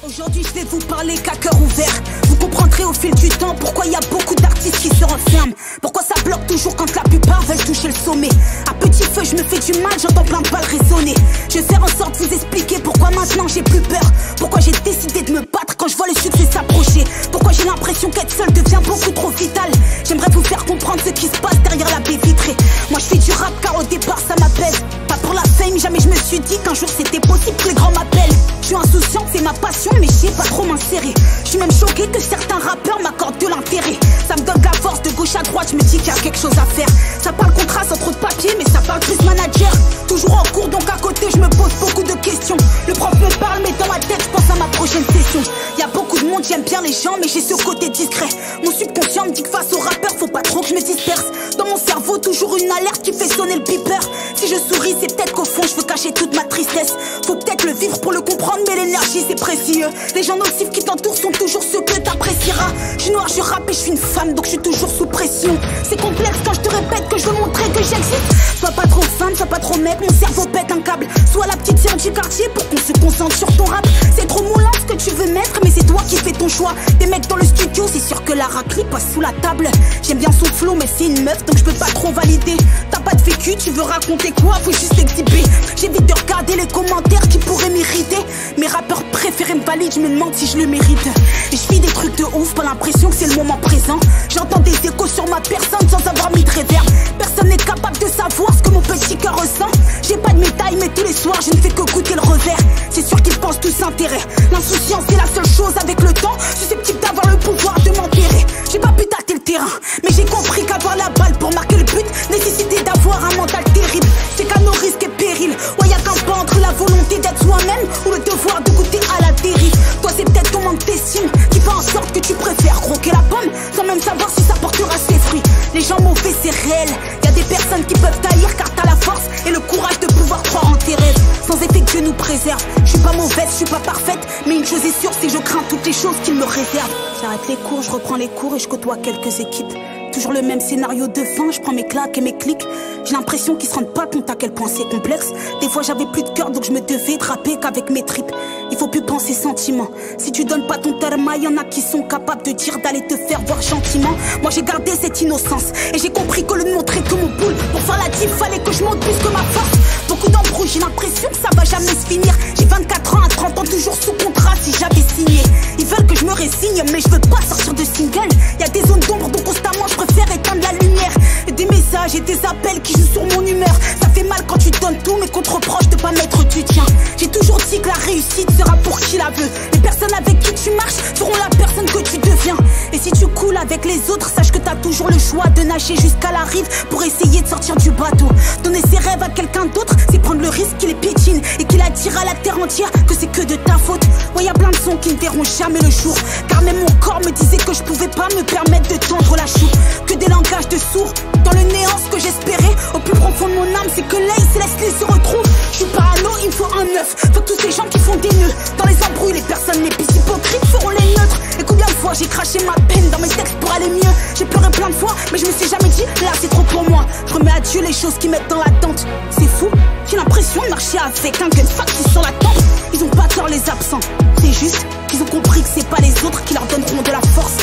Aujourd'hui je vais vous parler qu'à cœur ouvert. Vous comprendrez au fil du temps pourquoi il y a beaucoup d'artistes qui se renferment. Pourquoi ça bloque toujours quand la plupart veulent toucher le sommet. À petit feu je me fais du mal, j'entends plein de balles résonner. Je vais faire en sorte de vous expliquer pourquoi maintenant j'ai plus peur. Pourquoi j'ai décidé de me battre quand je vois le succès s'approcher. Pourquoi j'ai l'impression qu'être seul devient beaucoup trop vital. J'aimerais vous faire comprendre ce qui se passe derrière la baie vitrée. Moi je fais du rap car au départ ça m'apaise. Pas pour la fame, jamais je me suis dit qu'un jour c'était possible que les grands m'appellent. Je suis insouciant, c'est ma passion, mais je sais pas trop m'insérer. Je suis même choqué que certains rappeurs m'accordent de l'intérêt. Ça me donne de la force de gauche à droite, je me dis qu'il y a quelque chose à faire. Ça parle contrat sans trop de papier, mais ça parle plus manager. Toujours en cours, donc à côté je me pose beaucoup de questions. Le prof me parle, mais dans ma tête je pense à ma prochaine session. Y a beaucoup de monde, j'aime bien les gens, mais j'ai ce côté discret. Mon subconscient me dit que face aux rappeurs, faut pas trop que je me disperse. Dans mon cerveau, toujours une alerte qui fait sonner le beeper. Si je souris, c'est peut-être qu'au fond je veux cacher toute ma tristesse. Faut peut-être le vivre pour le comprendre, mais l'énergie c'est précieux. Les gens nocifs qui t'entourent sont toujours ceux que t'apprécieras. Je suis noire, je rappe et je suis une femme, donc je suis toujours sous pression. C'est complexe quand je te répète que je veux montrer que j'existe. Sois pas trop femme, sois pas trop mec, mon cerveau pète un câble. Sois la petite sœur du quartier pour qu'on se concentre sur ton rap. C'est trop moulant ce que tu veux mettre, mais c'est toi qui fais ton choix. Des mecs dans le studio, c'est sûr que la raclée passe sous la table. J'aime bien son flow, mais c'est une meuf, donc je peux pas trop valider. T'as pas de vécu, tu veux raconter quoi? Faut juste exhiber. J'évite de regarder les commentaires qui pourraient m'irriter. Mes rappeurs préférés me valident, je me demande si je le mérite. Et je vis des trucs de ouf, pas l'impression que c'est le moment présent. J'entends des échos sur ma personne sans avoir mis de réverb. Personne n'est capable de savoir ce que mon petit cœur ressent. J'ai pas de médaille, mais tous les soirs je ne fais que goûter le revers. C'est sûr qu'ils pensent tous intérêt. L'insouciance c'est la seule chose avec le temps susceptible d'avoir le pouvoir de m'enterrer. J'ai pas pu tâter le terrain, mais j'ai compris qu'avoir la balle pour marquer le but nécessitait d'avoir un mental terrible. C'est qu'à nos risques et périls, ouais, y'a qu'un pas entre la volonté d'être soi-même ou le devoir de goûter à la dérive. Toi c'est peut-être ton manque d'estime qui fait en sorte que tu préfères croquer la pomme sans même savoir si ça portera ses fruits. Les gens mauvais c'est réel, y'a des personnes qui peuvent taillir car t'as la force et le courage de pouvoir croire en tes rêves. Sans effet que Dieu nous préserve. Je suis pas mauvaise, je suis pas parfaite, mais une chose est sûre, c'est que je crains toutes les choses qu'il me réserve. J'arrête les cours, je reprends les cours et je côtoie quelques équipes. Toujours le même scénario de fin, je prends mes claques et mes clics. J'ai l'impression qu'ils se rendent pas compte à quel point c'est complexe. Des fois j'avais plus de cœur donc je me devais draper qu'avec mes tripes. Il faut plus penser sentiments. Si tu donnes pas ton terme, y en a qui sont capables de dire d'aller te faire voir gentiment. Moi j'ai gardé cette innocence et j'ai compris que le montrer que mon boule. Pour faire la diff, fallait que je monte plus que ma force. Beaucoup d'embrouilles, j'ai l'impression que ça va jamais se finir. J'ai 24 ans à 30 ans toujours sous contrat si j'avais signé. Ils veulent que je me résigne mais je veux pas sortir de single. Y a des zones d'ombre donc constamment je préfère éteindre la lumière. Et des messages et des appels qui jouent sur mon humeur. Ça fait mal quand tu donnes tout mais qu'on te reproche de pas mettre du tien. J'ai toujours dit que la réussite sera pour qui la veut. Les personnes avec qui tu marches feront la personne que tu deviens. Et si tu coules avec les autres, sache que t'as toujours le choix de nager jusqu'à la rive pour essayer de sortir du bateau. Donner ses rêves à quelqu'un d'autre, c'est prendre le risque qu'il les piétine et qu'il attire à la terre entière que c'est que de ta faute. Ouais, y a plein de sons qui ne verront jamais le jour, car même mon corps me disait que je pouvais pas me permettre de tendre la chou. Que des langages de sourds, dans le néant ce que j'espérais au plus profond de mon âme, c'est que l'œil céleste se retrouve. Je suis parano, il me faut un neuf. Faut que tous ces gens qui font des nœuds dans les embrouilles, les personnes les plus hypocrites feront les neutres. Et combien de fois j'ai craché ma peine dans mes textes pour aller mieux. J'ai pleuré plein de fois, mais je me suis jamais dit là c'est trop pour moi. Je remets à Dieu les choses qui mettent dans l'attente. C'est fou, j'ai l'impression de marcher avec un gun factice sur la tempe. Ils ont pas tort les absents, c'est juste qu'ils ont compris que c'est pas les autres qui leur donneront de la force.